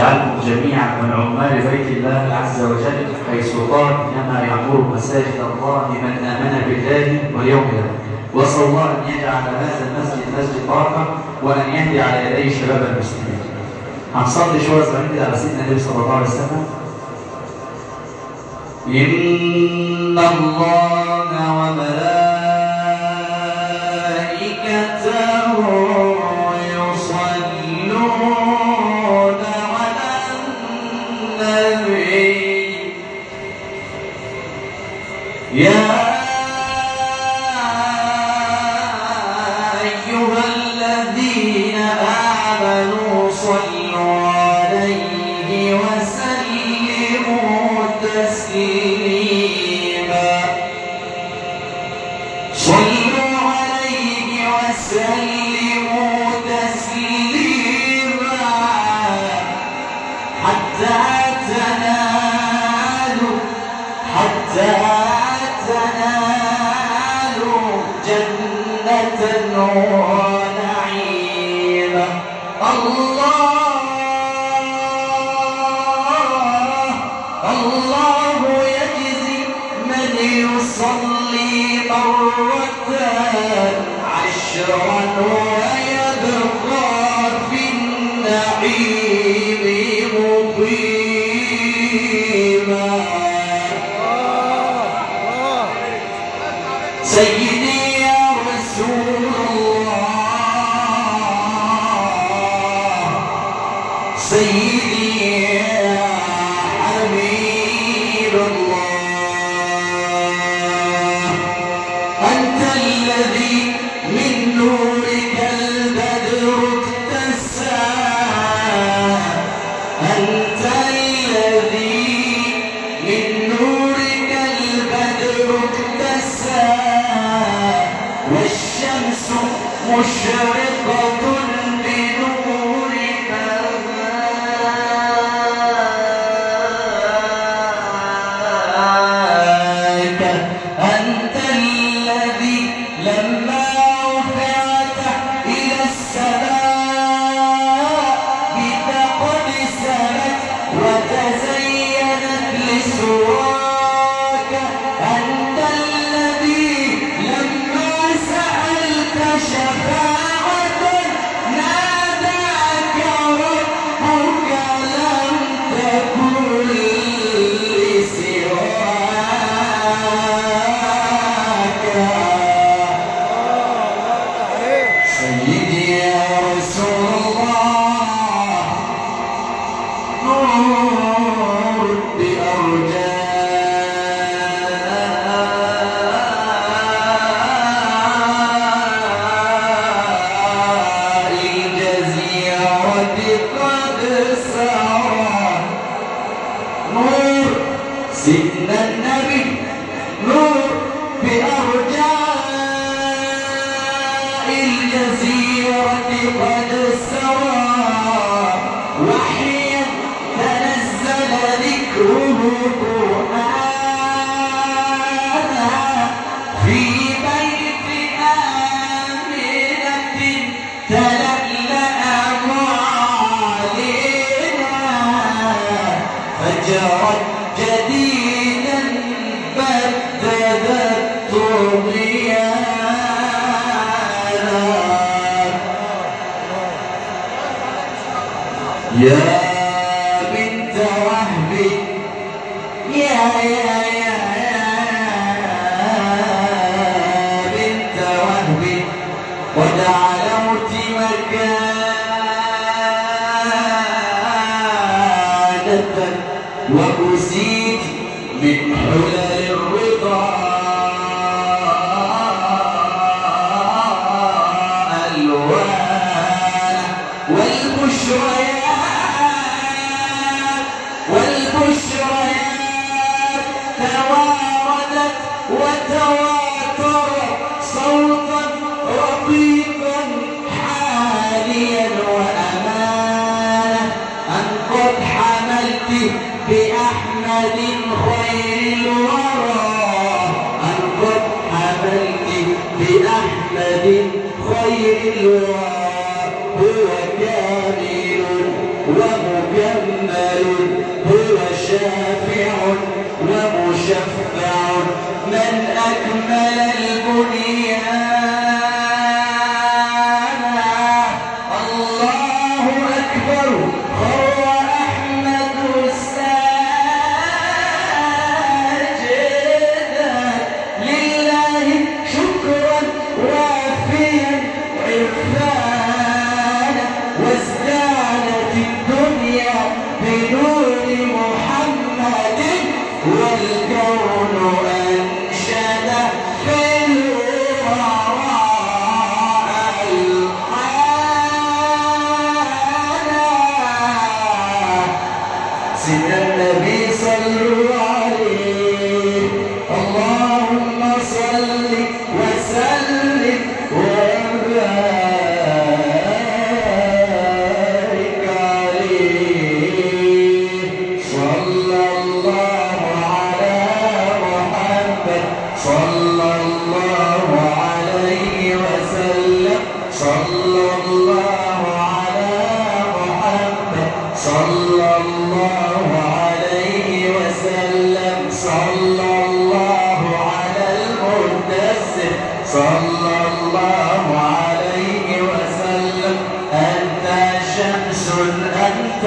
واجعلهم جميعا من عمال بيت الله عز وجل، حيث قال إنما يعمر مساجد الله من آمن بالله واليوم الآخر. وأسأل الله أن يجعل هذا المسجد مسجد بركة، وأن يهدي على يديه شباب المسلمين. هنصلي شوية صغيرين كده على سيدنا النبي صلى الله عليه وسلم. إن الله وملائكته يا أيها الذين آمنوا صلوا عليه وسلموا تسليما. صلوا عليه وسلموا تسليما حتى تنالوا جنة ونعيما. الله يجزي من يصلي مرتان عشرا ويبقى في النعيم مقيما. سيدي يا رسول الله، سيدي يا حبيب الله، أنت الذي من نورك البدر اكتسى، أنت الذي من نورك البدر اكتسى، والشمس مشرقة بنورك، أنت الذي لما رفعت إلى السماء بك قد سمت وتزينت لسواك، أنت الذي لما سألت شفاعة ناداك ربك لم تكن لسواك. سيدي يا رسول الله، نور بأرجاء الجزيرة قد سرى. نور سيدنا النبي، نور بأرجاء الجزيرة قد سرى، وحيا تنزل ذكره قرآنا في بيت آمنة تلألأ معالينا، فجرت جديدا بددت طغيانا. يا بنت وهب، يا بنت وهب، قد علوت مكانة وأسيت من حلل الرضا ألوان، والبشريات تواردت وتواترت صوتا رقيقا حاليا وأمانة، أن قد حملت بأحمد خير الورى، أن قد حملت بأحمد خير الورى، هو كامل ومكمل بنور محمد والكون أنشد في الوراء الحالة. سيدنا النبي صلوا عليه، اللهم صل وسلم وبارك عليه. صلى الله على محمد صلى الله عليه وسلم. صلى الله على محمد صلى الله عليه وسلم. صلى الله على المدثر صلى الله عليه وسلم. أنت شمس أنت